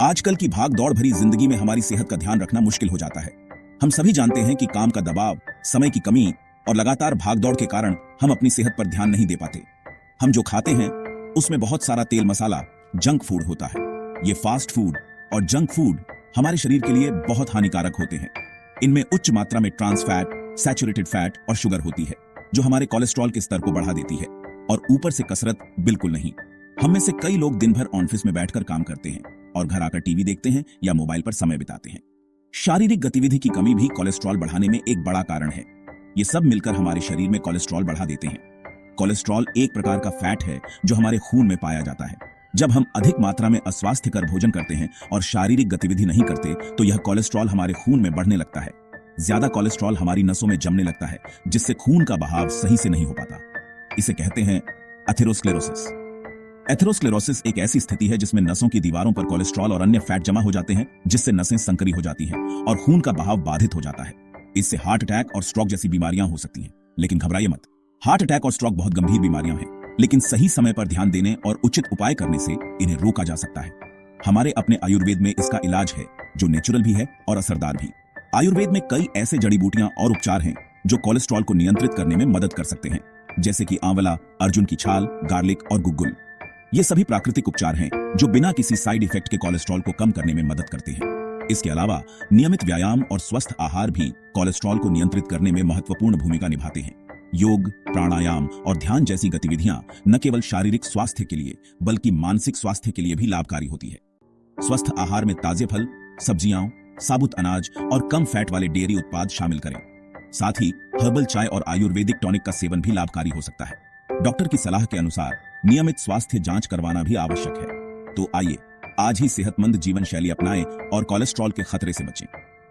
आजकल की भाग दौड़ भरी जिंदगी में हमारी सेहत का ध्यान रखना मुश्किल हो जाता है। हम सभी जानते हैं कि काम का दबाव, समय की कमी और लगातार भाग दौड़ के कारण हम अपनी सेहत पर ध्यान नहीं दे पाते। हम जो खाते हैं उसमें बहुत सारा तेल मसाला, जंक फूड होता है। ये फास्ट फूड और जंक फूड हमारे शरीर के लिए बहुत हानिकारक होते हैं। इनमें उच्च मात्रा में ट्रांस फैट, सैचुरेटेड फैट और शुगर होती है, जो हमारे कोलेस्ट्रॉल के स्तर को बढ़ा देती है। और ऊपर से कसरत बिल्कुल नहीं। हम में से कई लोग दिन भर ऑफिस में बैठकर काम करते हैं और घर आकर टीवी देखते हैं या मोबाइल पर समय बिताते हैं। शारीरिक गतिविधि की कमी भी कोलेस्ट्रॉल बढ़ाने में एक बड़ा कारण है। ये सब मिलकर हमारे शरीर में कोलेस्ट्रॉल बढ़ा देते हैं। कोलेस्ट्रॉल एक प्रकार का फैट है जो हमारे खून में पाया जाता है। जब हम अधिक मात्रा में अस्वास्थ्यकर भोजन करते हैं और शारीरिक गतिविधि नहीं करते तो यह कोलेस्ट्रॉल हमारे खून में बढ़ने लगता है। ज्यादा कोलेस्ट्रॉल हमारी नसों में जमने लगता है, जिससे खून का बहाव सही से नहीं हो पाता। इसे कहते हैं एथेरोस्क्लेरोसिस। एथेरोस्क्लेरोसिस एक ऐसी स्थिति है जिसमें नसों की दीवारों पर कोलेस्ट्रॉल और अन्य फैट जमा हो जाते हैं, जिससे नसें संकरी हो जाती हैं और खून का बहाव बाधित हो जाता है। इससे हार्ट अटैक और स्ट्रोक जैसी बीमारियां हो सकती हैं। लेकिन घबराइए मत, हार्ट अटैक और स्ट्रोक बहुत गंभीर बीमारियां हैं, लेकिन सही समय पर ध्यान देने और उचित उपाय करने से इन्हें रोका जा सकता है। हमारे अपने आयुर्वेद में इसका इलाज है, जो नेचुरल भी है और असरदार भी। आयुर्वेद में कई ऐसे जड़ी बूटियां और उपचार हैं जो कोलेस्ट्रॉल को नियंत्रित करने में मदद कर सकते हैं, जैसे कि आंवला, अर्जुन की छाल, गार्लिक और गुग्गुल। ये सभी प्राकृतिक उपचार हैं जो बिना किसी साइड इफेक्ट के कोलेस्ट्रॉल को कम करने में मदद करते हैं। इसके अलावा नियमित व्यायाम और स्वस्थ आहार भी कोलेस्ट्रॉल को नियंत्रित करने में महत्वपूर्ण भूमिका निभाते हैं। योग, प्राणायाम और ध्यान जैसी गतिविधियां न केवल शारीरिक स्वास्थ्य के लिए बल्कि मानसिक स्वास्थ्य के लिए भी लाभकारी होती है। स्वस्थ आहार में ताजे फल, सब्जियां, साबुत अनाज और कम फैट वाले डेयरी उत्पाद शामिल करें। साथ ही हर्बल चाय और आयुर्वेदिक टॉनिक का सेवन भी लाभकारी हो सकता है। डॉक्टर की सलाह के अनुसार नियमित स्वास्थ्य जांच करवाना भी आवश्यक है। तो आइए आज ही सेहतमंद जीवन शैली अपनाएं और कोलेस्ट्रॉल के खतरे से बचें।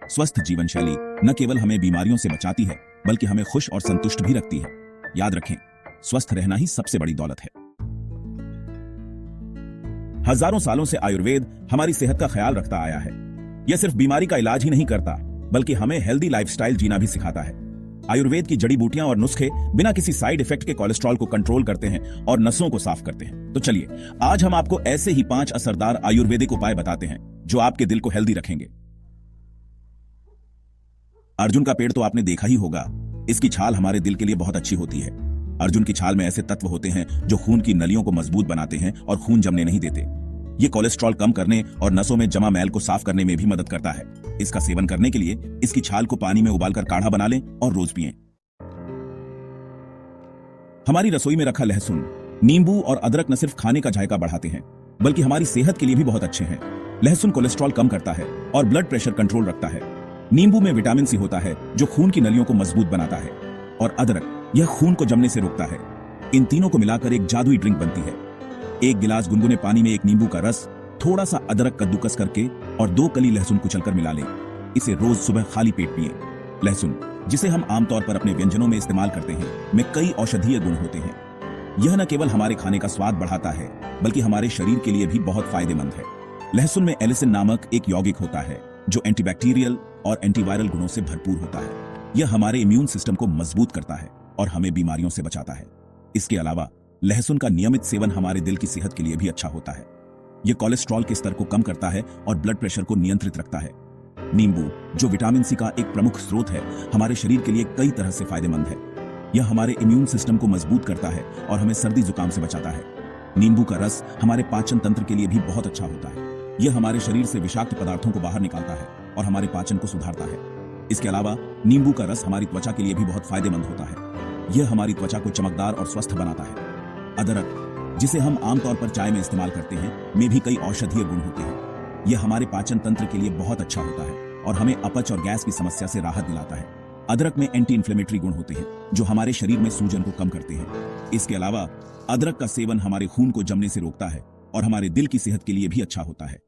स्वस्थ जीवन शैली न केवल हमें बीमारियों से बचाती है बल्कि हमें खुश और संतुष्ट भी रखती है। याद रखें, स्वस्थ रहना ही सबसे बड़ी दौलत है। हजारों सालों से आयुर्वेद हमारी सेहत का ख्याल रखता आया है। यह सिर्फ बीमारी का इलाज ही नहीं करता बल्कि हमें हेल्दी लाइफस्टाइल जीना भी सिखाता है। आयुर्वेद की जड़ी बूटियां और नुस्खे बिना किसी साइड इफेक्ट के कोलेस्ट्रॉल को कंट्रोल करते हैं और नसों को साफ करते हैं। तो चलिए आज हम आपको ऐसे ही 5 असरदार आयुर्वेदिक उपाय बताते हैं जो आपके दिल को हेल्दी रखेंगे। अर्जुन का पेड़ तो आपने देखा ही होगा। इसकी छाल हमारे दिल के लिए बहुत अच्छी होती है। अर्जुन की छाल में ऐसे तत्व होते हैं जो खून की नलियों को मजबूत बनाते हैं और खून जमने नहीं देते। ये कोलेस्ट्रॉल कम करने और नसों में जमा मैल को साफ करने में भी मदद करता है। इसका सेवन करने के लिए इसकी छाल को पानी में उबालकर काढ़ा बना लें और रोज पिएं। हमारी रसोई में रखा लहसुन, नींबू और अदरक न सिर्फ खाने का जायका बढ़ाते हैं बल्कि हमारी सेहत के लिए भी बहुत अच्छे हैं। लहसुन कोलेस्ट्रॉल कम करता है और ब्लड प्रेशर कंट्रोल रखता है। नींबू में विटामिन सी होता है जो खून की नलियों को मजबूत बनाता है। और अदरक, यह खून को जमने से रोकता है। इन तीनों को मिलाकर एक जादुई ड्रिंक बनती है। 1 गिलास गुनगुने पानी में 1 नींबू का रस, थोड़ा सा अदरक कद्दूकस करके और 2 कली लहसुन कुचलकर मिला लें। इसे रोज सुबह खाली पेट पिएं। लहसुन, जिसे हम आमतौर पर अपने व्यंजनों में इस्तेमाल करते हैं, में कई औषधीय गुण होते हैं। यह न केवल हमारे खाने का स्वाद बढ़ाता है बल्कि हमारे शरीर के लिए भी बहुत फायदेमंद है। लहसुन में एलिसिन नामक एक यौगिक होता है जो एंटीबैक्टीरियल और एंटीवायरल गुणों से भरपूर होता है। यह हमारे इम्यून सिस्टम को मजबूत करता है और हमें बीमारियों से बचाता है। इसके अलावा लहसुन का नियमित सेवन हमारे दिल की सेहत के लिए भी अच्छा होता है। यह कोलेस्ट्रॉल के स्तर को कम करता है और ब्लड प्रेशर को नियंत्रित रखता है। नींबू, जो विटामिन सी का एक प्रमुख स्रोत है, हमारे शरीर के लिए कई तरह से फायदेमंद है। यह हमारे इम्यून सिस्टम को मजबूत करता है और हमें सर्दी जुकाम से बचाता है। नींबू का रस हमारे पाचन तंत्र के लिए भी बहुत अच्छा होता है। यह हमारे शरीर से विषाक्त पदार्थों को बाहर निकालता है और हमारे पाचन को सुधारता है। इसके अलावा नींबू का रस हमारी त्वचा के लिए भी बहुत फायदेमंद होता है। यह हमारी त्वचा को चमकदार और स्वस्थ बनाता है। अदरक, जिसे हम आमतौर पर चाय में इस्तेमाल करते हैं, में भी कई औषधीय गुण होते हैं। यह हमारे पाचन तंत्र के लिए बहुत अच्छा होता है और हमें अपच और गैस की समस्या से राहत दिलाता है। अदरक में एंटी इन्फ्लेमेटरी गुण होते हैं जो हमारे शरीर में सूजन को कम करते हैं। इसके अलावा अदरक का सेवन हमारे खून को जमने से रोकता है और हमारे दिल की सेहत के लिए भी अच्छा होता है।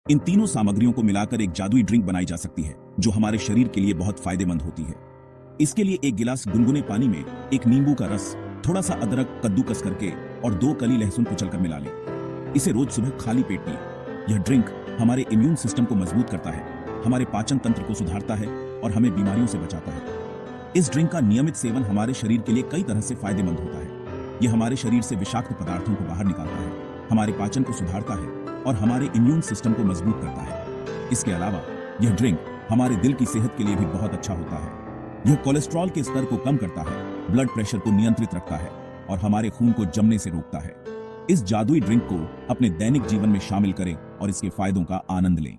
इन तीनों सामग्रियों को मिलाकर एक जादुई ड्रिंक बनाई जा सकती है जो हमारे शरीर के लिए बहुत फायदेमंद होती है। इसके लिए 1 गिलास गुनगुने पानी में 1 नींबू का रस, थोड़ा सा अदरक कद्दूकस करके और 2 कली लहसुन कुचलकर मिला लें। इसे रोज सुबह खाली पेट पिएं। यह ड्रिंक हमारे इम्यून सिस्टम को मजबूत करता है, हमारे पाचन तंत्र को सुधारता है और हमें बीमारियों से बचाता है। इस ड्रिंक का नियमित सेवन हमारे शरीर के लिए कई तरह से फायदेमंद होता है। यह हमारे शरीर से विषाक्त पदार्थों को बाहर निकालता है, हमारे पाचन को सुधारता है और हमारे इम्यून सिस्टम को मजबूत करता है। इसके अलावा यह ड्रिंक हमारे दिल की सेहत के लिए भी बहुत अच्छा होता है। यह कोलेस्ट्रॉल के स्तर को कम करता है, ब्लड प्रेशर को नियंत्रित रखता है और हमारे खून को जमने से रोकता है। इस जादुई ड्रिंक को अपने दैनिक जीवन में शामिल करें और इसके फायदों का आनंद लें।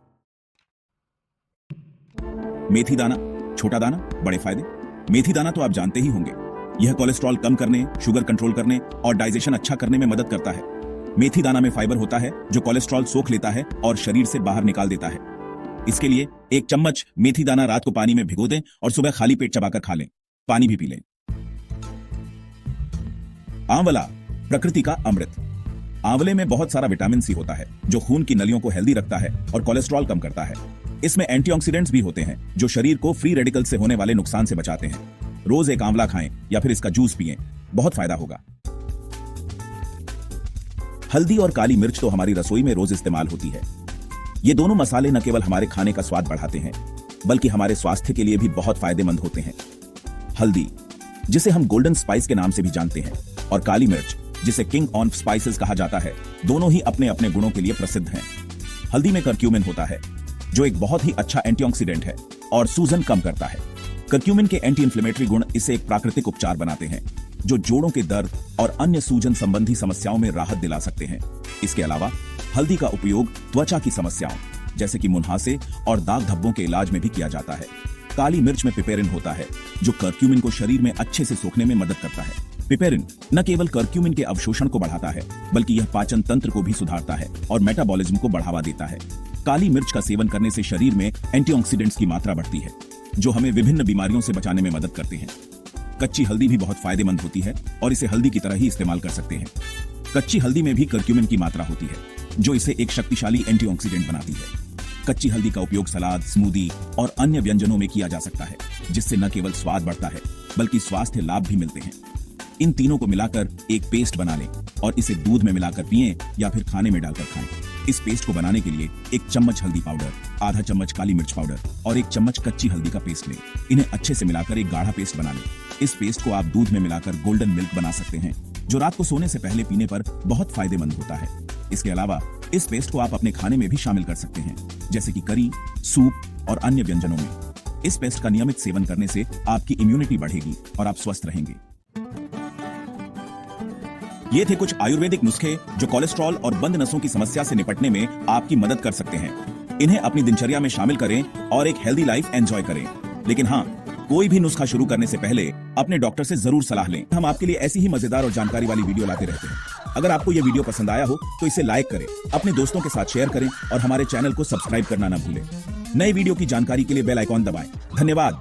मेथी दाना, छोटा दाना, बड़े फायदे। मेथी दाना तो आप जानते ही होंगे। यह कोलेस्ट्रॉल कम करने, शुगर कंट्रोल करने और डाइजेशन अच्छा करने में मदद करता है। मेथी दाना में फाइबर होता है जो कोलेस्ट्रॉल सोख लेता है और शरीर से बाहर निकाल देता है। इसके लिए 1 चम्मच मेथी दाना रात को पानी में भिगो दें और सुबह खाली पेट चबाकर खा लें। पानी भी पी लें। आंवला, प्रकृति का अमृत। आंवले में बहुत सारा विटामिन सी होता है जो खून की नलियों को हेल्दी रखता है और कोलेस्ट्रॉल कम करता है। इसमें एंटीऑक्सीडेंट्स भी होते हैं जो शरीर को फ्री रेडिकल से होने वाले नुकसान से बचाते हैं। रोज एक आंवला खाएं या फिर इसका जूस पिएं, बहुत फायदा होगा। हल्दी और काली मिर्च तो हमारी रसोई में रोज इस्तेमाल होती है। ये दोनों मसाले न केवल हमारे खाने का स्वाद बढ़ाते हैं बल्कि हमारे स्वास्थ्य के लिए भी बहुत फायदेमंद होते हैं। हल्दी, जिसे हम गोल्डन स्पाइस के नाम से भी जानते हैं, और काली मिर्च, जिसे किंग ऑफ स्पाइसेस कहा जाता है, दोनों ही अपने अपने गुणों के लिए प्रसिद्ध हैं। हल्दी में करक्यूमिन होता है जो एक बहुत ही अच्छा एंटीऑक्सीडेंट है और सूजन कम करता है। करक्यूमिन के एंटी इंफ्लेमेटरी गुण इसे एक प्राकृतिक उपचार बनाते हैं जो जोड़ों के दर्द और अन्य सूजन संबंधी समस्याओं में राहत दिला सकते हैं। इसके अलावा हल्दी का उपयोग त्वचा की समस्याओं जैसे कि मुंहासे और दाग धब्बों के इलाज में भी किया जाता है। काली मिर्च में पिपेरिन होता है जो करक्यूमिन को शरीर में अच्छे से सोखने में मदद करता है। पिपेरिन न केवल करक्यूमिन के अवशोषण को बढ़ाता है बल्कि यह पाचन तंत्र को भी सुधारता है और मेटाबॉलिज्म को बढ़ावा देता है। काली मिर्च का सेवन करने से शरीर में एंटीऑक्सीडेंट्स की मात्रा बढ़ती है जो हमें विभिन्न बीमारियों से बचाने में मदद करते हैं। कच्ची हल्दी भी बहुत फायदेमंद होती है और इसे हल्दी की तरह ही इस्तेमाल कर सकते हैं। कच्ची हल्दी में भी करक्यूमिन की मात्रा होती है जो इसे एक शक्तिशाली एंटीऑक्सीडेंट बनाती है। कच्ची हल्दी का उपयोग सलाद, स्मूदी और अन्य व्यंजनों में किया जा सकता है जिससे न केवल स्वाद बढ़ता है बल्कि स्वास्थ्य लाभ भी मिलते हैं। इन तीनों को मिलाकर एक पेस्ट बना लें और इसे दूध में मिलाकर पिएं या फिर खाने में डालकर खाएं। इस पेस्ट को बनाने के लिए 1 चम्मच हल्दी पाउडर, आधा चम्मच काली मिर्च पाउडर और 1 चम्मच कच्ची हल्दी का पेस्ट लें। इन्हें अच्छे से मिलाकर एक गाढ़ा पेस्ट बना लें। इस पेस्ट को आप दूध में मिलाकर गोल्डन मिल्क बना सकते हैं जो रात को सोने से पहले पीने पर बहुत फायदेमंद होता है। इसके अलावा इस पेस्ट को आप अपने खाने में भी शामिल कर सकते हैं जैसे कि करी, सूप और अन्य व्यंजनों में। इस पेस्ट का नियमित सेवन करने से आपकी इम्यूनिटी बढ़ेगी और आप स्वस्थ रहेंगे। ये थे कुछ आयुर्वेदिक नुस्खे जो कोलेस्ट्रॉल और बंद नसों की समस्या से निपटने में आपकी मदद कर सकते हैं। इन्हें अपनी दिनचर्या में शामिल करें और एक हेल्दी लाइफ एंजॉय करें। लेकिन हाँ, कोई भी नुस्खा शुरू करने से पहले अपने डॉक्टर से जरूर सलाह लें। हम आपके लिए ऐसी ही मजेदार और जानकारी वाली वीडियो लाते रहते हैं। अगर आपको यह वीडियो पसंद आया हो तो इसे लाइक करें, अपने दोस्तों के साथ शेयर करें और हमारे चैनल को सब्सक्राइब करना न भूलें। नए वीडियो की जानकारी के लिए बेल आइकॉन दबाएं। धन्यवाद।